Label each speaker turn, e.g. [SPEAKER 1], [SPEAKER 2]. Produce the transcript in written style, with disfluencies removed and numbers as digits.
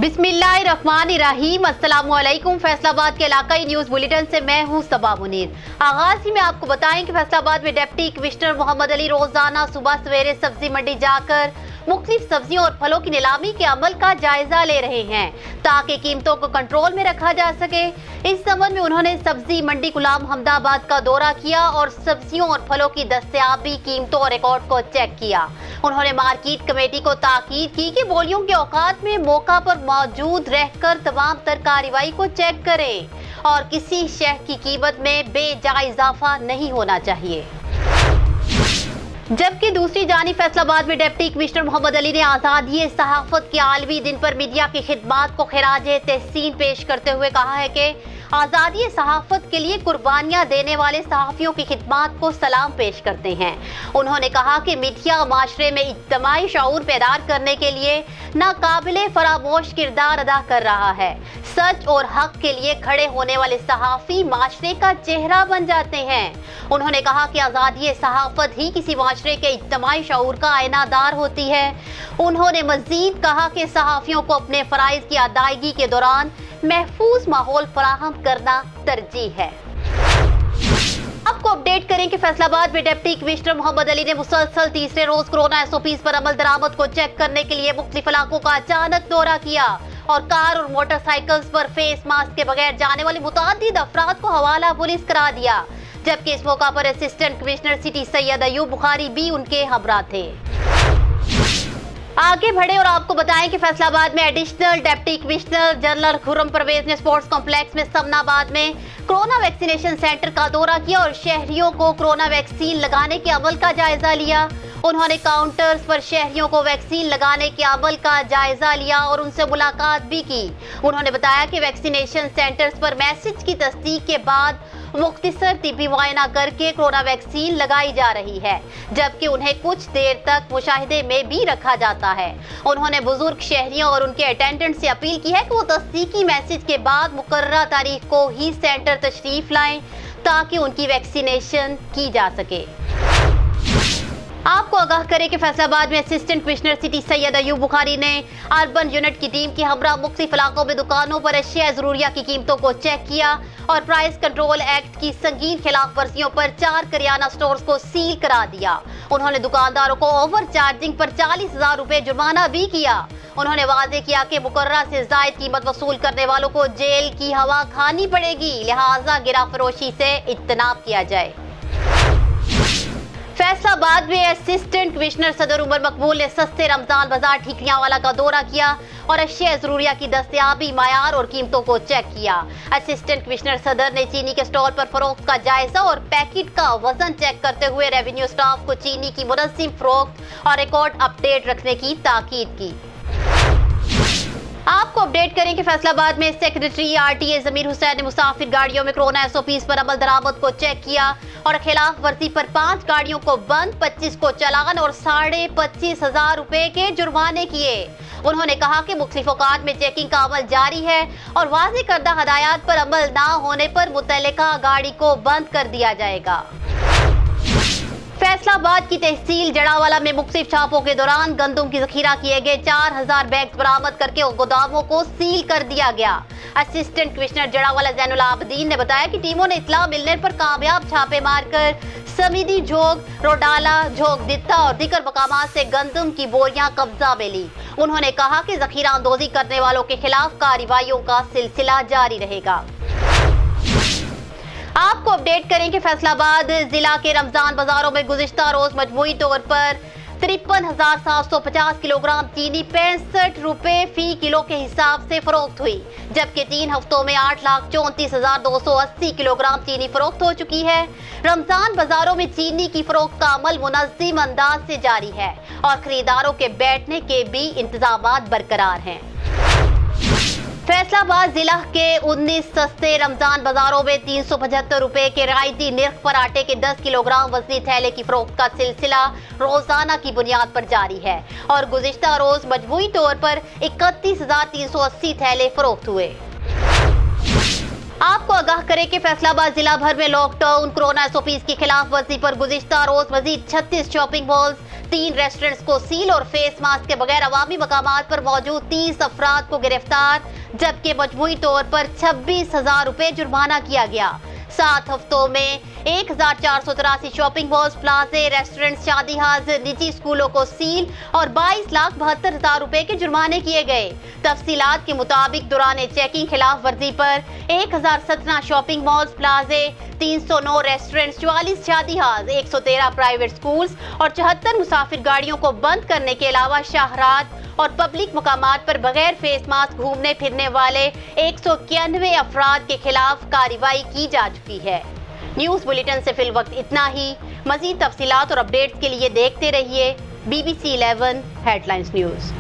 [SPEAKER 1] बिस्मिल्लाहिर्रहमानिर्रहीम। अस्सलामुअलैकुम। फैसलाबाद के इलाकाई न्यूज बुलेटिन से मैं हूं सबा मुनीर। आगाज ही में आपको बताएं कि फैसलाबाद में डिप्टी कमिश्नर मोहम्मद अली रोजाना सुबह सवेरे सब्जी मंडी जाकर मुख्तलिफ सब्जियों और फलों की नीलामी के अमल का जायजा ले रहे हैं ताकि कीमतों को कंट्रोल में रखा जा सके। इस संबंध में उन्होंने सब्जी मंडी गुलाम हमदाबाद का दौरा किया और सब्जियों और फलों की दस्तयाबी, कीमतों और रिकॉर्ड को चेक किया। उन्होंने मार्केट कमेटी को ताकीद की कि बोलियों के औकात में मौका पर मौजूद रहकर तमाम तर कार्रवाई को चेक करें और किसी शय की कीमत में बेजाय इजाफा नहीं होना चाहिए। जबकि दूसरी जानिब फैसलाबाद में डिप्टी कमिश्नर मोहम्मद अली ने आज़ादी सहाफत के आलमी दिन पर मीडिया की खिदमात को खिराजे तहसीन पेश करते हुए कहा है कि आज़ादी सहाफत के लिए कुर्बानियां देने वाले सहाफियों की खिदमात को सलाम पेश करते हैं। उन्होंने कहा कि मीडिया माशरे में इज्तिमाई शऊर पैदा करने के लिए नाकाबिले फरामोश किरदार अदा कर रहा है। सच और हक के लिए खड़े होने वाले सहाफी माशरे का चेहरा बन जाते हैं। उन्होंने कहा कि आज़ादी सहाफत ही किसी माशरे के इज्तिमाई शऊर का आईनादार होती है। उन्होंने मजीद कहा कि सहाफियों को अपने फराइज की अदायगी के दौरान महफूज माहौल फराहम करना तरजीह है। आपको अपडेट करें कि फैसलाबाद में डिप्टी कमिश्नर मोहम्मद अली ने मुसलसल तीसरे रोज कोरोना एसओपीज पर अमल दरामद को चेक करने के लिए मुख्तलिफ इलाकों का अचानक दौरा किया और कार और मोटरसाइकिल्स पर फेस मास्क के बगैर जाने वाले मुतादिद अफराद को हवाला पुलिस करा दिया। जबकि इस मौका पर assistant commissioner city Syed Ayub Bukhari भी उनके हमरा थे। आगे बढ़े और आपको बताएं कि फैसलाबाद में additional deputy commissioner general Khurram Parvez ने स्पोर्ट्स कॉम्प्लेक्स में समनाबाद में कोरोना वैक्सीनेशन सेंटर का दौरा किया और शहरियों को कोरोना वैक्सीन लगाने के अमल का जायजा लिया। उन्होंने काउंटर्स पर शहरियों को वैक्सीन लगाने के अमल का जायजा लिया और उनसे मुलाकात भी की। उन्होंने बताया कि वैक्सीनेशन सेंटर्स पर मैसेज की तस्दीक के बाद मुख्तसर तिब्बी मुआयना करके कोरोना वैक्सीन लगाई जा रही है, जबकि उन्हें कुछ देर तक मुशाहिदे में भी रखा जाता है। उन्होंने बुजुर्ग शहरियों और उनके अटेंडेंट से अपील की है कि वो तस्दीकी मैसेज के बाद मुकर्ररा तारीख को ही सेंटर तशरीफ लाएं ताकि उनकी वैक्सीनेशन की जा सके। आपको आगाह करें कि फैसलाबाद में assistant commissioner city Syed Ayub Bukhari ने अर्बन यूनिट की टीम के हमरा मुख्तलिफ इलाकों में दुकानों पर अशिया ज़रूरिया की कीमतों को चेक किया और प्राइस कंट्रोल एक्ट की संगीन खिलाफ वर्जियों पर 4 करियाना स्टोर्स को सील करा दिया। उन्होंने दुकानदारों को ओवर चार्जिंग पर 40,000 रुपए जुर्माना भी किया। उन्होंने वादे किया कि मुकर्ररा से जायद कीमत वसूल करने वालों को जेल की हवा खानी पड़ेगी, लिहाजा गिरा फरोशी से इज्तनाब किया जाए। फैसलाबाद में असिस्टेंट कमिश्नर सदर उमर मकबूल ने सस्ते रमजान बाजार ठीकरियांवाला का दौरा किया और अशिया ज़रूरिया की दस्तयाबी, मायार और कीमतों को चेक किया। असिस्टेंट कमिश्नर सदर ने चीनी के स्टॉल पर फरोख्त का जायजा और पैकेट का वजन चेक करते हुए रेवेन्यू स्टाफ को चीनी की मुनज़्ज़म फरोख्त और रिकॉर्ड अपडेट रखने की ताकीद की। आपको अपडेट करें कि फैसलाबाद में सेक्रेटरी आरटीए जमीर हुसैन ने मुसाफिर गाड़ियों में कोरोना एसओपीज पर अमल दरामद को चेक किया और खिलाफ वर्जी पर 5 गाड़ियों को बंद, 25 को चालान और 25,500 रुपए के जुर्माने किए। उन्होंने कहा कि मुख्तलिफ औकात में चेकिंग का अमल जारी है और वाज़ेह करदा हदायत पर अमल ना होने पर मुतल्लिका गाड़ी को बंद कर दिया जाएगा। फैसलाबाद की तहसील जड़ावाला में मुख्तलिफ छापों के दौरान गंदम की जखीरा किए गए 4,000 बैग बरामद करके गोदामों को सील कर दिया गया। असिस्टेंट कमिश्नर जड़ावाला ज़ैनुल आबदीन ने बताया कि टीमों ने इत्तला मिलने पर कामयाब छापे मारकर समीदी झोग, रोडाला, झोग दित्ता और दीगर मकामात से गंदम की बोरियां कब्जा में ली। उन्होंने कहा कि जखीरा अंदोजी करने वालों के खिलाफ कार्रवाइयों का सिलसिला जारी रहेगा। आपको अपडेट करें कि फैसलाबाद जिला के रमजान बाजारों में गुज़िश्ता रोज मजमूई तौर पर 53,750 किलोग्राम चीनी 65 रुपए फी किलो के हिसाब से फरोख्त हुई, जबकि 3 हफ्तों में 8,34,280 किलोग्राम चीनी फरोख्त हो चुकी है। रमजान बाजारों में चीनी की फरोख्त का अमल मुनज़्ज़म अंदाज से जारी है और खरीदारों के बैठने के भी इंतजामात बरकरार हैं। फैसलाबाद जिला के 19 सस्ते रमजान बाजारों में 375 रुपए के रियायती निर्ख पर आटे के 10 किलोग्राम वजनी थैले की फरोख्त का सिलसिला रोजाना की बुनियाद पर जारी है और गुज़िश्ता रोज मजमूई तौर पर 31,380 थैले फरोख्त हुए। आपको आगाह करें कि फैसलाबाद जिला भर में लॉकडाउन, कोरोना एसओपीज की खिलाफ वर्जी पर गुज़िश्ता रोज मजीद 36 शॉपिंग मॉल्स, 3 ریسٹورنٹس کو سیل اور فیس ماسک کے بغیر عوامی مقامات پر موجود 30 افراد کو گرفتار، جبکہ مجموعی طور پر 26,000 روپے جرمانہ کیا گیا۔ 7 ہفتوں میں 1,483 شاپنگ مالز، پلازے، ریسٹورنٹس، شادی ہالز، نجی اسکولوں کو سیل اور 22,72,000 روپے کے جرمانے کیے گئے۔ تفصیلات کے مطابق دوران چیکنگ خلاف ورزی پر 1,017 شاپنگ مالز، پلازے، 309 ریسٹورنٹس، 44 شادی ہالز، 113 پرائیویٹ اسکولز اور 74 مسافر گاڑیوں کو بند کرنے کے علاوہ شاہراہ اور پبلک مقامات پر بغیر فیس ماسک گھومنے پھرنے والے 191 افراد کے خلاف کارروائی کی جا چکی ہے۔ نیوز بلیٹن سے فی الوقت اتنا ہی۔ مزید تفصیلات اور اپڈیٹس کے لیے دیکھتے رہیے BBC 11 ہیڈ لائنز نیوز۔